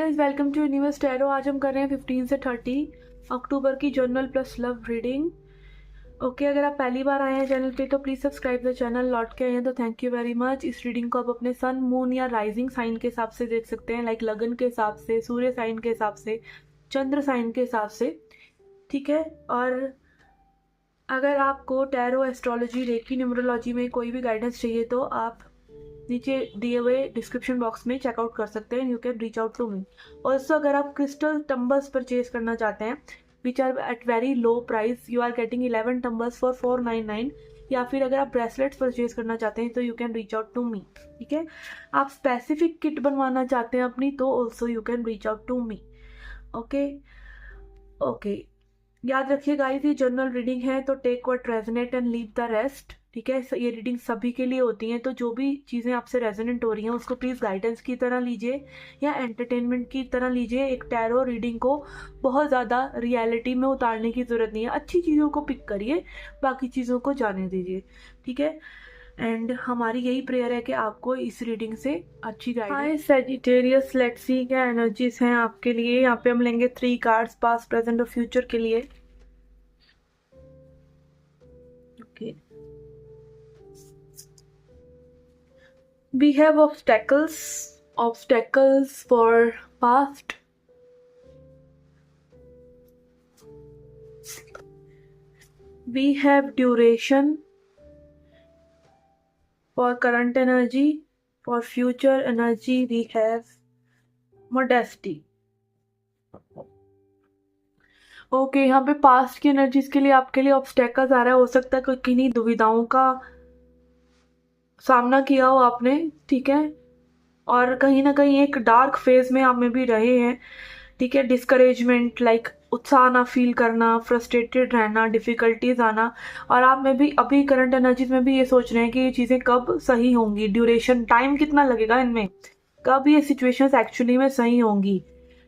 Guys, welcome to universe tarot. आज हम कर रहे हैं 15 से 30 अक्टूबर की journal plus love reading. Okay, अगर आप पहली बार आए हैं चैनल पे तो प्लीज़ सब्सक्राइब द चैनल। लौट के आए हैं तो थैंक यू वेरी मच। इस रीडिंग को आप अपने सन, मून या राइजिंग साइन के हिसाब से देख सकते हैं, लाइक लगन के हिसाब से, सूर्य साइन के हिसाब से, चंद्र साइन के हिसाब से, ठीक है। और अगर आपको टैरो, एस्ट्रोलॉजी, रेकी, न्यूमरोलॉजी में कोई भी गाइडेंस चाहिए तो आप नीचे दिए हुए डिस्क्रिप्शन बॉक्स में चेकआउट कर सकते हैं। You can reach out to me. Also अगर आप क्रिस्टल टम्बल्स परचेज करना चाहते हैं which are at very low price, you are getting 11 tumbles for 499, या फिर अगर आप ब्रेसलेट्स परचेज करना चाहते हैं तो you can reach out to me, ठीक है। आप स्पेसिफिक किट बनवाना चाहते हैं अपनी तो also you can reach out to me. Okay okay, याद रखिए गाइस, ये जनरल रीडिंग है तो take what resonate and leave the rest, ठीक है। ये रीडिंग सभी के लिए होती हैं, तो जो भी चीज़ें आपसे रेजोनेंट हो रही हैं उसको प्लीज़ गाइडेंस की तरह लीजिए या एंटरटेनमेंट की तरह लीजिए। एक टैरो रीडिंग को बहुत ज़्यादा रियलिटी में उतारने की ज़रूरत नहीं है। अच्छी चीज़ों को पिक करिए, बाकी चीज़ों को जाने दीजिए, ठीक है। एंड हमारी यही प्रेयर है कि आपको इस रीडिंग से अच्छी guidance. Hi Sagittarius, let's see क्या एनर्जीज हैं आपके लिए। यहाँ पे हम लेंगे 3 कार्ड्स पास्ट, प्रेजेंट और फ्यूचर के लिए। Okay, we have obstacles for past, we have duration for current energy, for future energy we have modesty। Okay, यहाँ पे पास्ट की एनर्जीज के लिए आपके लिए ऑब्स्टेकल्स आ रहा है। हो सकता है कोई किन्हीं दुविधाओं का सामना किया हो आपने, ठीक है। और कहीं ना कहीं एक डार्क फेज में आप में भी रहे हैं, ठीक है। डिस्करेजमेंट, लाइक उत्साह ना फील करना, फ्रस्ट्रेटेड रहना, डिफिकल्टीज आना। और आप में भी अभी करंट एनर्जीज में भी ये सोच रहे हैं कि ये चीज़ें कब सही होंगी, ड्यूरेशन, टाइम कितना लगेगा इनमें, कब ये सिचुएशंस एक्चुअली में सही होंगी,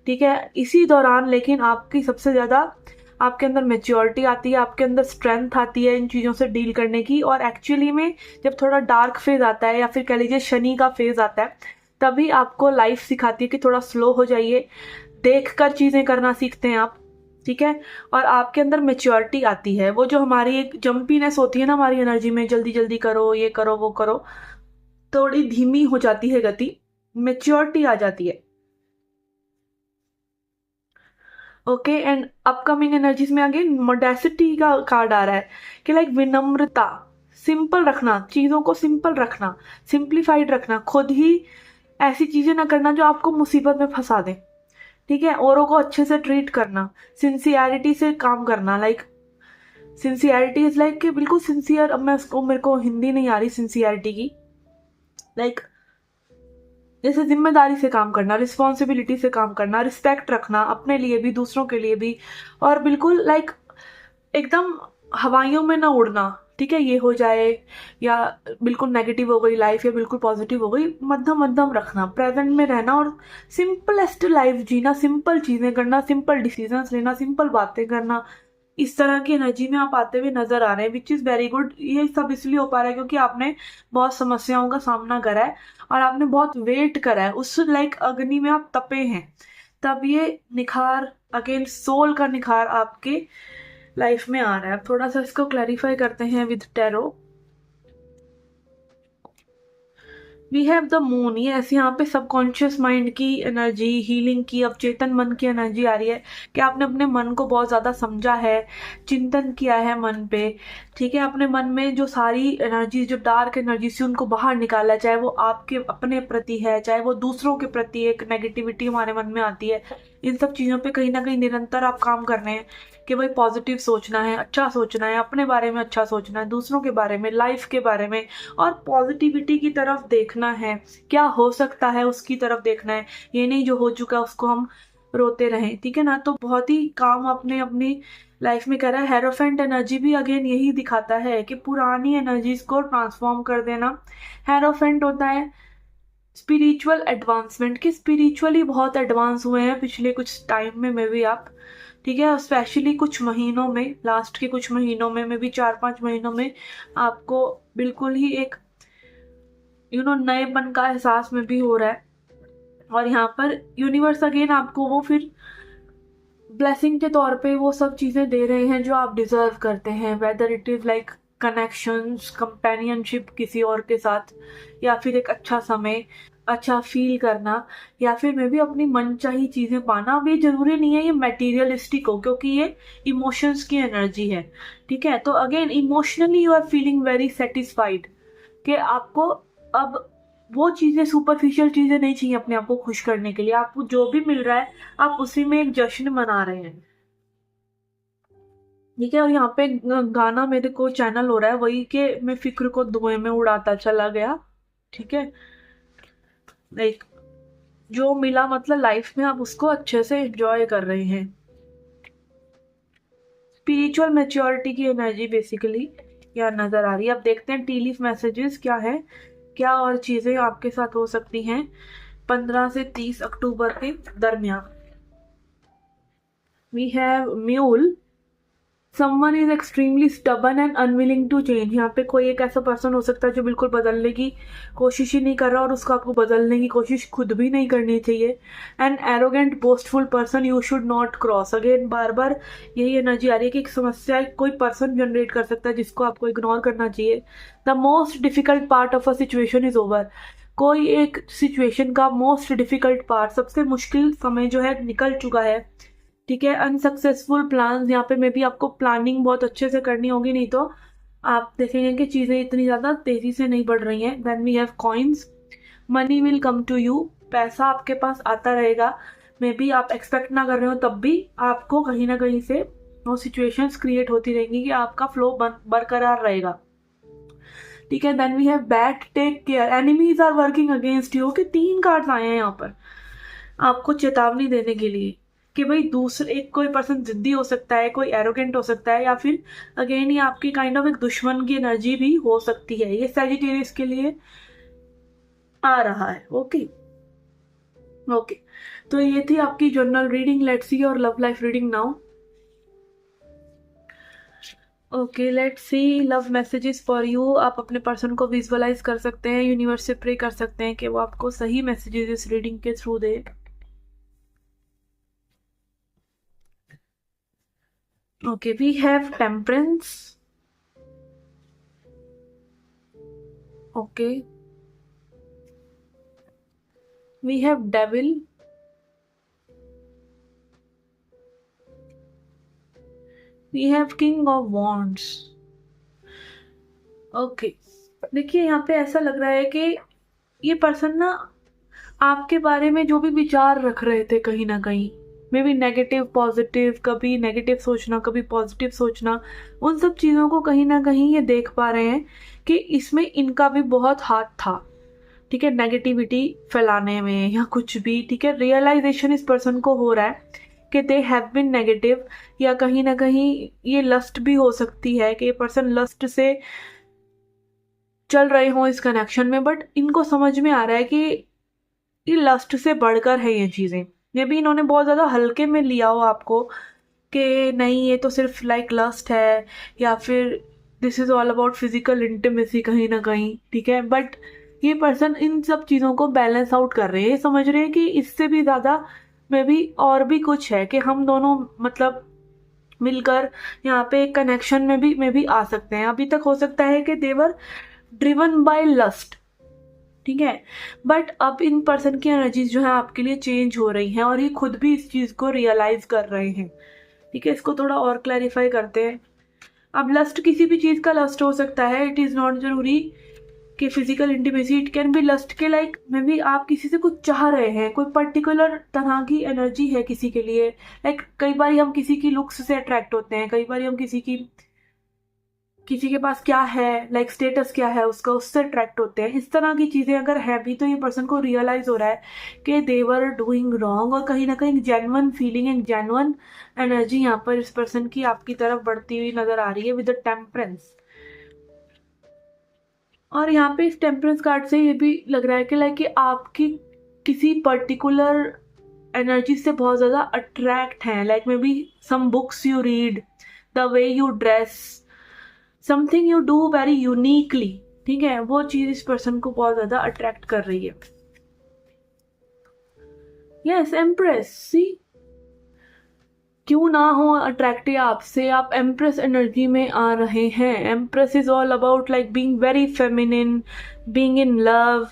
ठीक है। इसी दौरान लेकिन आपकी सबसे ज़्यादा आपके अंदर मेच्योरिटी आती है, आपके अंदर स्ट्रेंथ आती है इन चीज़ों से डील करने की। और एक्चुअली में जब थोड़ा डार्क फेज आता है या फिर कह लीजिए शनि का फेज आता है, तभी आपको लाइफ सिखाती है कि थोड़ा स्लो हो जाइए, देख कर चीज़ें करना सीखते हैं आप, ठीक है। और आपके अंदर मेच्योरिटी आती है। वो जो हमारी एक जंपीनेस होती है ना हमारी एनर्जी में, जल्दी जल्दी करो, ये करो, वो करो, थोड़ी धीमी हो जाती है गति, मेच्योरिटी आ जाती है। ओके, एंड अपकमिंग एनर्जीज में आगे मोडेसिटी का कार्ड आ रहा है कि लाइक विनम्रता, सिंपल रखना, चीज़ों को सिंपल रखना, सिंप्लीफाइड रखना, खुद ही ऐसी चीज़ें ना करना जो आपको मुसीबत में फंसा दें, ठीक है। औरों को अच्छे से ट्रीट करना, सिंसियरिटी से काम करना, लाइक सिंसियरिटी इज लाइक कि बिल्कुल सिंसियर। अब मैं उसको, मेरे को हिंदी नहीं आ रही सिंसियरिटी की, लाइक जैसे जिम्मेदारी से काम करना, रिस्पॉन्सिबिलिटी से काम करना, रिस्पेक्ट रखना अपने लिए भी, दूसरों के लिए भी। और बिल्कुल लाइक एकदम हवाइयों में ना उड़ना, ठीक है। ये हो जाए या बिल्कुल नेगेटिव हो गई लाइफ या बिल्कुल पॉजिटिव हो गई, मध्यम मध्यम रखना, प्रेजेंट में रहना और सिंपलेस्ट लाइफ जीना, सिंपल चीज़ें करना, सिंपल डिसीजंस लेना, सिंपल बातें करना। इस तरह की एनर्जी में आप आते हुए नजर आ रहे हैं, विच इज़ वेरी गुड। ये सब इसलिए हो पा रहा है क्योंकि आपने बहुत समस्याओं का सामना करा है और आपने बहुत वेट करा है, उस लाइक अग्नि में आप तपे हैं, तब ये निखार, अगेन सोल का निखार आपके लाइफ में आ रहा है। थोड़ा सा इसको क्लैरिफाई करते हैं with tarot. We have the moon, ये ऐसे यहाँ पे सबकॉन्शियस माइंड की एनर्जी, हीलिंग की, अवचेतन मन की एनर्जी आ रही है कि आपने अपने मन को बहुत ज़्यादा समझा है, चिंतन किया है मन पे, ठीक है। अपने मन में जो सारी एनर्जी, जो डार्क एनर्जी से, उनको बाहर निकाला, चाहे वो आपके अपने प्रति है, चाहे वो दूसरों के प्रति एक नेगेटिविटी हमारे मन में आती है। इन सब चीज़ों पे कहीं ना कहीं निरंतर आप काम कर रहे हैं कि भाई पॉजिटिव सोचना है, अच्छा सोचना है, अपने बारे में अच्छा सोचना है, दूसरों के बारे में, लाइफ के बारे में, और पॉजिटिविटी की तरफ देखना है, क्या हो सकता है उसकी तरफ देखना है। ये नहीं जो हो चुका उसको हम रोते रहें, ठीक है ना। तो बहुत ही काम आपने अपनी लाइफ में करा है। हेरोफेंट एनर्जी भी अगेन यही दिखाता है कि पुरानी एनर्जीज को ट्रांसफॉर्म कर देना। हेरोफेंट होता है स्पिरिचुअल एडवांसमेंट, की स्पिरिचुअली बहुत एडवांस हुए हैं पिछले कुछ टाइम में भी आप, ठीक है। स्पेशली कुछ महीनों में, लास्ट के कुछ महीनों में भी 4-5 महीनों में आपको बिल्कुल ही एक नएपन का एहसास में भी हो रहा है, और यहाँ पर यूनिवर्स अगेन आपको वो फिर ब्लेसिंग के तौर पे वो सब चीज़ें दे रहे हैं जो आप डिजर्व करते हैं, whether it is like connections, companionship किसी और के साथ, या फिर एक अच्छा समय, अच्छा फील करना, या फिर मे भी अपनी मनचाही चीज़ें पाना। अब ये जरूरी नहीं है ये मटेरियलिस्टिक हो, क्योंकि ये इमोशंस की एनर्जी है। ठीक है, तो again emotionally you are feeling very satisfied कि आपको अब वो चीज़ें, सुपरफिशियल चीज़ें नहीं चाहिए अपने आप को खुश करने के लिए। आपको जो भी मिल रहा है आप उसी में एक जश्न मना रहे हैं। ठीक है, और यहाँ पे गाना मेरे को चैनल हो रहा है वही कि मैं फिक्र को धुएं में उड़ाता चला गया। ठीक है, लाइक जो मिला मतलब लाइफ में आप उसको अच्छे से एंजॉय कर रहे हैं। स्पिरिचुअल मैच्योरिटी की एनर्जी बेसिकली यहाँ नजर आ रही है। अब देखते हैं टी लीफ मैसेजेस क्या है, क्या और चीजें आपके साथ हो सकती हैं 15 से 30 अक्टूबर के दरमियान। We have mule, someone is extremely stubborn and unwilling to change. यहाँ पे कोई एक ऐसा पर्सन हो सकता है जो बिल्कुल बदलने की कोशिश ही नहीं कर रहा, और उसको आपको बदलने की कोशिश खुद भी नहीं करनी चाहिए। An arrogant boastful person you should not cross. Again बार बार यही एनर्जी आ रही है कि एक समस्या कोई पर्सन जनरेट कर सकता है जिसको आपको इग्नोर करना चाहिए। The most difficult part of a situation is over. कोई एक सिचुएशन का मोस्ट डिफिकल्ट पार्ट, सबसे मुश्किल समय जो है निकल चुका है। ठीक है, अनसक्सेसफुल प्लान, यहाँ पे मे भी आपको प्लानिंग बहुत अच्छे से करनी होगी, नहीं तो आप देखेंगे कि चीज़ें इतनी ज़्यादा तेज़ी से नहीं बढ़ रही हैं। Then we have coins, money will come to you. पैसा आपके पास आता रहेगा, मे बी आप एक्सपेक्ट ना कर रहे हो तब भी आपको कहीं ना कहीं से वो सिचुएशंस क्रिएट होती रहेंगी कि आपका फ्लो बरकरार रहेगा। ठीक है, then we have bad, take care, enemies are working against you. कि 3 कार्ड्स आए हैं यहाँ पर आपको चेतावनी देने के लिए कि भाई दूसरे एक कोई पर्सन जिद्दी हो सकता है, कोई एरोगेंट हो सकता है, या फिर अगेन ये आपकी काइंड ऑफ एक दुश्मन की एनर्जी भी हो सकती है। ये सैजिटेरियस के लिए आ रहा है। ओके ओके, तो ये थी आपकी जर्नल रीडिंग। लेट्स सी और love life reading now. Okay, let's see love messages for you. आप अपने पर्सन को विजुअलाइज कर सकते हैं, यूनिवर्स से प्रे कर सकते हैं कि वो आपको सही मैसेजेस इस रीडिंग के through they. Okay, we have temperance. Okay. We have devil. We have king of wands. Okay. देखिए यहाँ पे ऐसा लग रहा है कि ये पर्सन ना आपके बारे में जो भी विचार रख रहे थे कहीं ना कहीं, मे बी नेगेटिव पॉजिटिव, कभी नेगेटिव सोचना कभी पॉजिटिव सोचना, उन सब चीज़ों को कहीं ना कहीं ये देख पा रहे हैं कि इसमें इनका भी बहुत हाथ था। ठीक है, नेगेटिविटी फैलाने में या कुछ भी। ठीक है, रियलाइजेशन इस पर्सन को हो रहा है कि दे हैव बिन नेगेटिव, या कहीं ना कहीं ये लस्ट भी हो सकती है कि ये पर्सन लस्ट से चल रहे हों इस कनेक्शन में, बट इनको समझ में आ रहा है कि ये लस्ट से बढ़कर है ये चीज़ें। मे भी इन्होंने बहुत ज़्यादा हल्के में लिया हो आपको कि नहीं ये तो सिर्फ लाइक लस्ट है, या फिर this is all about physical intimacy कहीं ना कहीं। ठीक है, बट ये पर्सन इन सब चीज़ों को बैलेंस आउट कर रहे हैं। ये समझ रहे हैं कि इससे भी ज़्यादा मे बी और भी कुछ है, कि हम दोनों मतलब मिलकर यहाँ पे एक कनेक्शन में भी आ सकते हैं। अभी तक हो सकता है कि देवर ड्रिवन बाय लस्ट। ठीक है, बट अब इन पर्सन की एनर्जीज जो है आपके लिए चेंज हो रही हैं, और ये खुद भी इस चीज़ को रियलाइज कर रहे हैं। ठीक है, इसको थोड़ा और क्लैरिफाई करते हैं। अब लस्ट किसी भी चीज़ का लस्ट हो सकता है, इट इज़ नॉट जरूरी कि physical intimacy, it can be lust के लाइक मे बी आप किसी से कुछ चाह रहे हैं, कोई पर्टिकुलर तरह की एनर्जी है किसी के लिए। लाइक कई बार हम किसी की लुक्स से अट्रैक्ट होते हैं, कई बार हम किसी के पास क्या है, लाइक स्टेटस क्या है उसका, उससे अट्रैक्ट होते हैं। इस तरह की चीज़ें अगर है भी तो ये पर्सन को रियलाइज हो रहा है कि दे वर डूइंग रॉन्ग, और कहीं ना कहीं genuine feeling and genuine energy यहाँ पर इस पर्सन की आपकी तरफ बढ़ती हुई नजर आ रही है विद द टेम्परेंस। और यहाँ पे इस टेम्परेंस कार्ड से ये भी लग रहा है कि लाइक आपकी किसी पर्टिकुलर एनर्जी से बहुत ज़्यादा अट्रैक्ट हैं, like maybe some books you read, the way you dress, something you do very uniquely. ठीक है, वो चीज़ इस पर्सन को बहुत ज़्यादा अट्रैक्ट कर रही है। यस एम्प्रेस, सी क्यों ना हो अट्रैक्टिव आपसे, आप एम्प्रेस एनर्जी में आ रहे हैं। Empress is all about like being very feminine, being in love,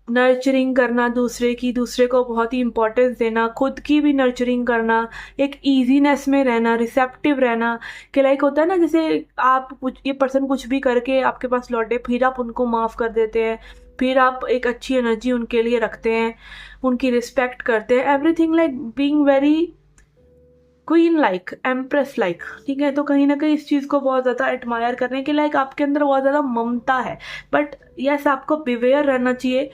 nurturing करना दूसरे की, दूसरे को बहुत ही इंपॉर्टेंस देना, खुद की भी नर्चरिंग करना, एक ईजीनेस में रहना, रिसेप्टिव रहना। कि लाइक होता है ना, जैसे आप कुछ, ये पर्सन कुछ भी करके आपके पास लौटे, फिर आप उनको माफ़ कर देते हैं, फिर आप एक अच्छी एनर्जी उनके लिए रखते हैं, उनकी रिस्पेक्ट करते हैं, everything like being very queen like, empress like. ठीक है, तो कहीं ना कहीं इस चीज़ को बहुत ज़्यादा एडमायर करने के लाइक आपके अंदर बहुत ज़्यादा ममता है। बट यस, आपको बिवेयर रहना चाहिए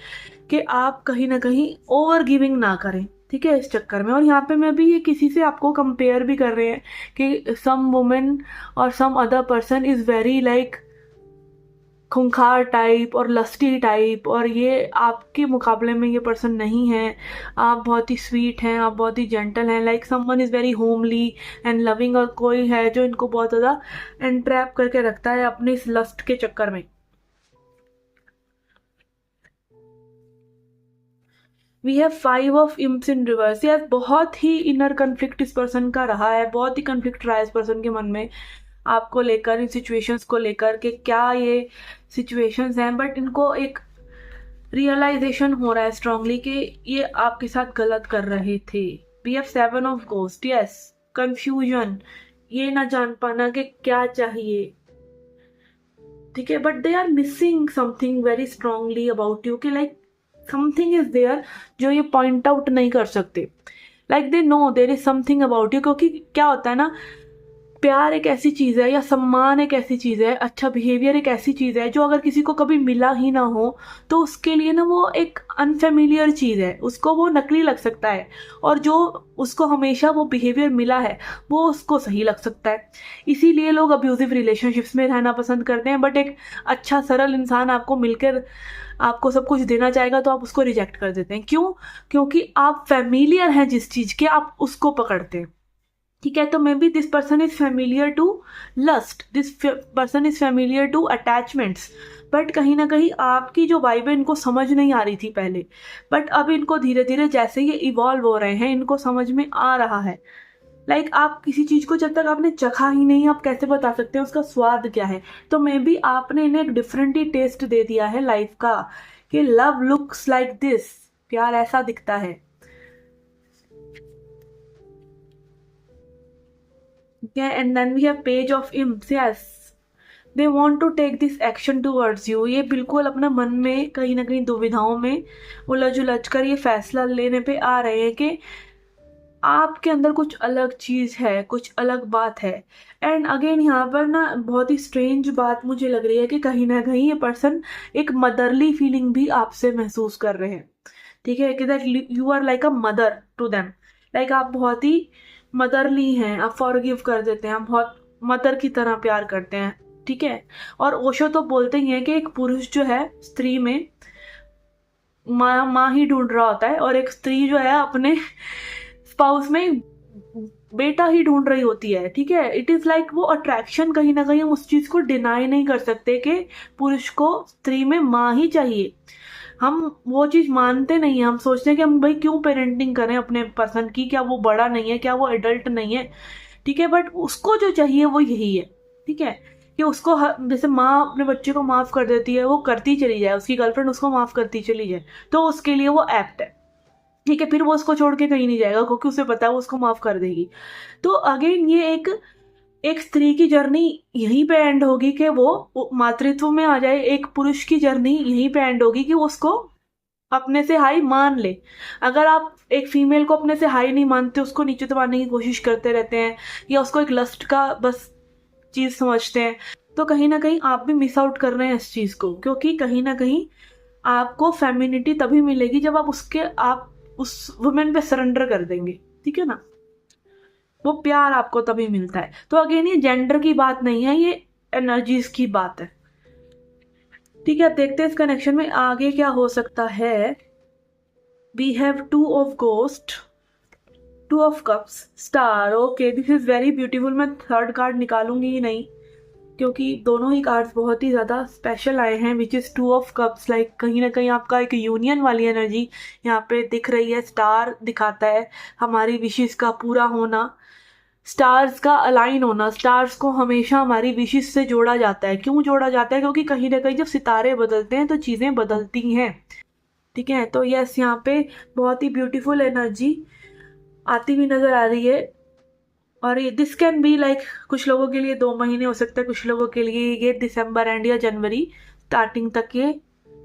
कि आप कहीं ना कहीं ओवर गिविंग ना करें, ठीक है, इस चक्कर में। और यहाँ पे मैं भी ये किसी से आपको कंपेयर भी कर रहे हैं कि सम वुमेन और some other person is very like खूंखार टाइप और लस्टी टाइप, और ये आपके मुकाबले में ये पर्सन नहीं है। आप बहुत ही स्वीट हैं, आप बहुत ही जेंटल हैं, like someone is very homely and loving, और कोई है जो इनको बहुत ज़्यादा एंट्रैप करके रखता है अपने इस लस्ट के चक्कर में। We have 5 of imps in reverse. यार बहुत ही इनर कन्फ्लिक्ट इस पर्सन का रहा है, बहुत ही कन्फ्लिक्ट रहा है इस पर्सन के मन में आपको लेकर, इन सिचुएशंस को लेकर कि क्या ये सिचुएशंस हैं। बट इनको एक रियलाइजेशन हो रहा है स्ट्रांगली कि ये आपके साथ गलत कर रहे थे। We have 7 of ghost, yes confusion, ये ना जान पाना कि क्या चाहिए, ठीक है। But they are missing something very strongly about you, कि लाइक समथिंग इज देयर जो ये पॉइंट आउट नहीं कर सकते। Like they know there is something about you, क्योंकि क्या होता है ना, प्यार एक ऐसी चीज़ है, या सम्मान एक ऐसी चीज़ है, अच्छा बिहेवियर एक ऐसी चीज़ है जो अगर किसी को कभी मिला ही ना हो तो उसके लिए ना वो एक अनफेमिलियर चीज़ है, उसको वो नकली लग सकता है। और जो उसको हमेशा वो बिहेवियर मिला है वो उसको सही लग सकता है। इसीलिए लोग अब्यूजिव रिलेशनशिप्स में रहना पसंद करते हैं। बट एक अच्छा सरल इंसान आपको मिलकर आपको सब कुछ देना चाहेगा तो आप उसको रिजेक्ट कर देते हैं। क्यों? क्योंकि आप फेमिलियर हैं जिस चीज़ के, आप उसको पकड़ते हैं, ठीक है। तो maybe this person is familiar to lust, this person is familiar to attachments. But कहीं ना कहीं आपकी जो वाइब है इनको समझ नहीं आ रही थी पहले, बट अब इनको धीरे धीरे जैसे ये इवॉल्व हो रहे हैं इनको समझ में आ रहा है। लाइक आप किसी चीज़ को जब तक आपने चखा ही नहीं, आप कैसे बता सकते हैं उसका स्वाद क्या है। तो मे बी आपने इन्हें एक डिफरेंट ही टेस्ट दे दिया है लाइफ का, कि लव लुक्स लाइक दिस, प्यार ऐसा दिखता है। Yeah, and then we have page of imps, yes. They want to take this action towards you. ये बिल्कुल अपना मन में कहीं ना कहीं दुविधाओं में उलझ उलझ कर ये फैसला लेने पे आ रहे हैं कि आपके अंदर कुछ अलग चीज़ है, कुछ अलग बात है। एंड अगेन यहाँ पर ना बहुत ही स्ट्रेंज बात मुझे लग रही है कि कहीं ना कहीं ये पर्सन एक मदरली फीलिंग भी आपसे महसूस कर रहे हैं, ठीक है, कि that you are like a mother to them. Like आप बहुत ही मदरली हैं, आप फॉरगिव कर देते हैं, आप बहुत मदर की तरह प्यार करते हैं, ठीक है। और ओशो तो बोलते ही हैं कि एक पुरुष जो है स्त्री में माँ ही ढूंढ रहा होता है, और एक स्त्री जो है अपने स्पाउस में बेटा ही ढूंढ रही होती है, ठीक है। इट इज लाइक वो अट्रैक्शन, कहीं ना कहीं हम उस चीज को डिनाई नहीं कर सकते कि पुरुष को स्त्री में माँ ही चाहिए। हम वो चीज मानते नहीं है, हम सोचते हैं कि हम भाई क्यों पेरेंटिंग करें अपने पर्सन की, क्या वो बड़ा नहीं है, क्या वो एडल्ट नहीं है, ठीक है। बट उसको जो चाहिए वो यही है, ठीक है, कि उसको जैसे माँ अपने बच्चे को माफ कर देती है, वो करती चली जाए, उसकी गर्लफ्रेंड उसको माफ करती चली जाए, तो उसके लिए वो एप्ट है, ठीक है। फिर वो उसको छोड़ के कहीं नहीं जाएगा क्योंकि उसे पता है वो उसको माफ कर देगी। तो अगेन ये एक एक स्त्री की जर्नी यहीं पे एंड होगी कि वो मातृत्व में आ जाए, एक पुरुष की जर्नी यहीं पे एंड होगी कि वो उसको अपने से हाई मान ले। अगर आप एक फीमेल को अपने से हाई नहीं मानते, उसको नीचे दबाने की कोशिश करते रहते हैं, या उसको एक लस्ट का बस चीज समझते हैं, तो कहीं ना कहीं आप भी मिस आउट कर रहे हैं इस चीज को। क्योंकि कहीं ना कहीं आपको फेमिनिटी तभी मिलेगी जब आप उस वुमेन पे सरेंडर कर देंगे, ठीक है ना। वो प्यार आपको तभी मिलता है। तो अगेन ये जेंडर की बात नहीं है, ये एनर्जीज की बात है, ठीक है। देखते हैं इस कनेक्शन में आगे क्या हो सकता है। We have 2 of ghost, 2 of cups, star, okay this is very beautiful. मैं थर्ड कार्ड निकालूंगी ही नहीं, क्योंकि दोनों ही कार्ड्स बहुत ही ज़्यादा स्पेशल आए हैं, which is two of cups. Like कहीं ना कहीं आपका एक यूनियन वाली एनर्जी यहाँ पे दिख रही है। स्टार दिखाता है हमारी विशेष का पूरा होना, स्टार्स का अलाइन होना। स्टार्स को हमेशा हमारी विशेष से जोड़ा जाता है। क्यों जोड़ा जाता है? क्योंकि कहीं ना कहीं जब सितारे बदलते हैं तो चीज़ें बदलती हैं। ठीक है, तो यस, यहाँ पे बहुत ही ब्यूटीफुल एनर्जी आती हुई नजर आ रही है। और ये दिस कैन बी लाइक कुछ लोगों के लिए 2 महीने हो सकता है, कुछ लोगों के लिए ये दिसंबर एंड या जनवरी स्टार्टिंग तक ये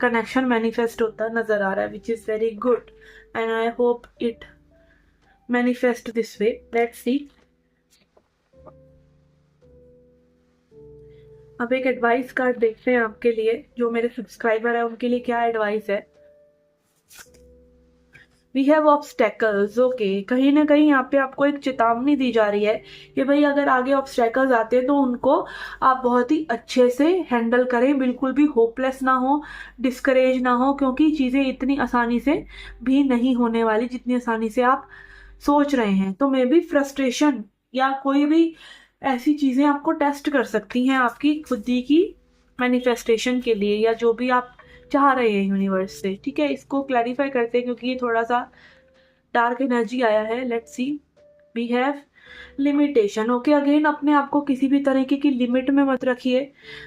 कनेक्शन मैनिफेस्ट होता नजर आ रहा है, which is very good and I hope it manifest this way. Let's see. अब एक एडवाइस कार्ड देखते हैं आपके लिए, जो मेरे सब्सक्राइबर है उनके लिए क्या एडवाइस है। We have obstacles. ओके, कहीं ना कहीं यहाँ पे आपको एक चेतावनी दी जा रही है कि भाई अगर आगे ऑब्स्टेकल्स आते हैं तो उनको आप बहुत ही अच्छे से हैंडल करें, बिल्कुल भी होपलेस ना हो, डिस्करेज ना हो, क्योंकि चीज़ें इतनी आसानी से भी नहीं होने वाली जितनी आसानी से आप सोच रहे हैं। तो मे बी फ्रस्ट्रेशन या कोई भी ऐसी चीज़ें आपको टेस्ट कर सकती हैं आपकी खुद ही की मैनिफेस्टेशन के लिए, या जो भी आप चाह रहे हैं यूनिवर्स से। ठीक है, इसको क्लैरिफाई करते हैं क्योंकि ये थोड़ा सा डार्क एनर्जी आया है। Let's see. We have limitation. Okay, again अपने आप को किसी भी तरीके की लिमिट में मत रखिए।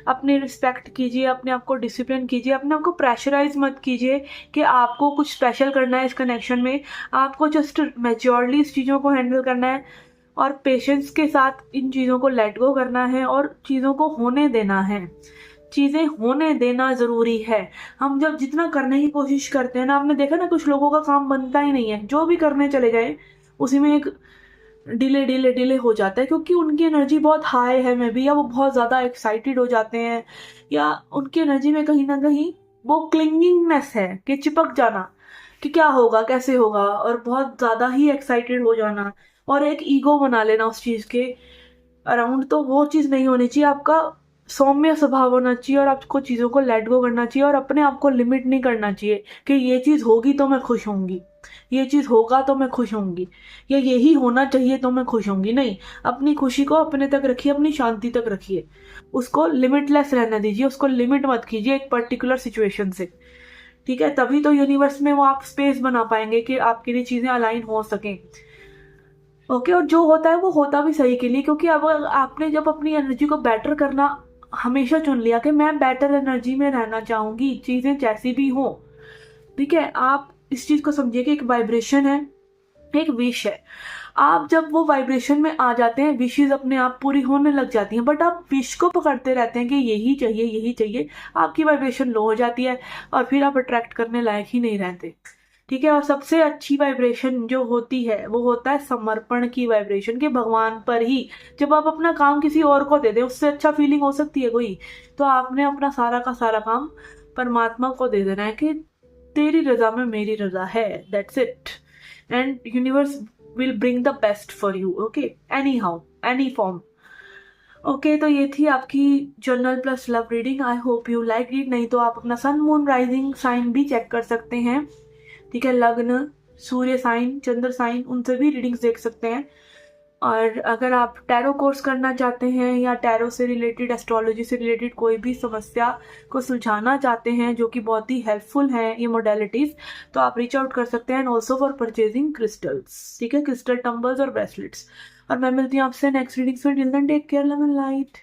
अपनी रिस्पेक्ट कीजिए, अपने आप को डिसिप्लिन कीजिए, अपने आप को प्रेशराइज मत कीजिए कि आपको कुछ स्पेशल करना है इस कनेक्शन में। आपको जस्ट मैच्योरली इस चीज़ों को हैंडल करना है और पेशेंस के साथ इन चीज़ों को लेट गो करना है और चीज़ों को होने देना है। चीज़ें होने देना ज़रूरी है। हम जब जितना करने की कोशिश करते हैं ना, आपने देखा ना कुछ लोगों का काम बनता ही नहीं है, जो भी करने चले जाए उसी में एक डिले डिले डिले हो जाता है, क्योंकि उनकी एनर्जी बहुत हाई है में भी, या वो बहुत ज़्यादा एक्साइटेड हो जाते हैं, या उनकी एनर्जी में कहीं ना कहीं वो क्लिंगिंगनेस है कि चिपक जाना कि क्या होगा कैसे होगा, और बहुत ज़्यादा ही एक्साइटेड हो जाना और एक ईगो बना लेना उस चीज़ के अराउंड। तो वो चीज़ नहीं होनी चाहिए। आपका सौम्य स्वभाव होना चाहिए और आपको चीज़ों को लेट गो करना चाहिए और अपने आप को लिमिट नहीं करना चाहिए कि ये चीज़ होगी तो मैं खुश होंगी, ये चीज़ होगा तो मैं खुश होंगी, या यही होना चाहिए तो मैं खुश होंगी। नहीं, अपनी खुशी को अपने तक रखिए, अपनी शांति तक रखिए, उसको लिमिटलेस रहना दीजिए, उसको लिमिट मत कीजिए एक पर्टिकुलर सिचुएशन से। ठीक है, तभी तो यूनिवर्स में वो आप स्पेस बना पाएंगे कि आपके लिए चीज़ें अलाइन हो सकें। ओके, और जो होता है वो होता भी सही के लिए, क्योंकि अब आपने जब अपनी एनर्जी को बेटर करना हमेशा चुन लिया कि मैं बेटर एनर्जी में रहना चाहूंगी, चीज़ें जैसी भी हो। ठीक है, आप इस चीज़ को समझिए कि एक वाइब्रेशन है, एक विश है। आप जब वो वाइब्रेशन में आ जाते हैं, विशेज अपने आप पूरी होने लग जाती हैं, बट आप विश को पकड़ते रहते हैं कि यही चाहिए यही चाहिए, आपकी वाइब्रेशन लो हो जाती है और फिर आप अट्रैक्ट करने लायक ही नहीं रहते। ठीक है, और सबसे अच्छी वाइब्रेशन जो होती है वो होता है समर्पण की वाइब्रेशन, के भगवान पर ही। जब आप अपना काम किसी और को दे दें, उससे अच्छा फीलिंग हो सकती है कोई? तो आपने अपना सारा का सारा काम परमात्मा को दे देना है कि तेरी रजा में मेरी रजा है, that's it, and universe will bring the best for you. Okay, any how, any form. Okay, तो ये थी आपकी journal plus love reading. I hope you like it. नहीं तो आप अपना सन मून राइजिंग साइन भी चेक कर सकते हैं। ठीक है, लग्न, सूर्य साइन, चंद्र साइन, उनसे भी रीडिंग्स देख सकते हैं। और अगर आप टैरो कोर्स करना चाहते हैं या टैरो से रिलेटेड, एस्ट्रोलॉजी से रिलेटेड कोई भी समस्या को सुलझाना चाहते हैं, जो कि बहुत ही हेल्पफुल है ये मोडेलिटीज, तो आप रीच आउट कर सकते हैं। And also for purchasing crystals. ठीक है, क्रिस्टल टम्बल्स और ब्रेसलेट्स। और मैं मिलती हूँ आपसे नेक्स्ट रीडिंग्स में। Till then take care, love and light.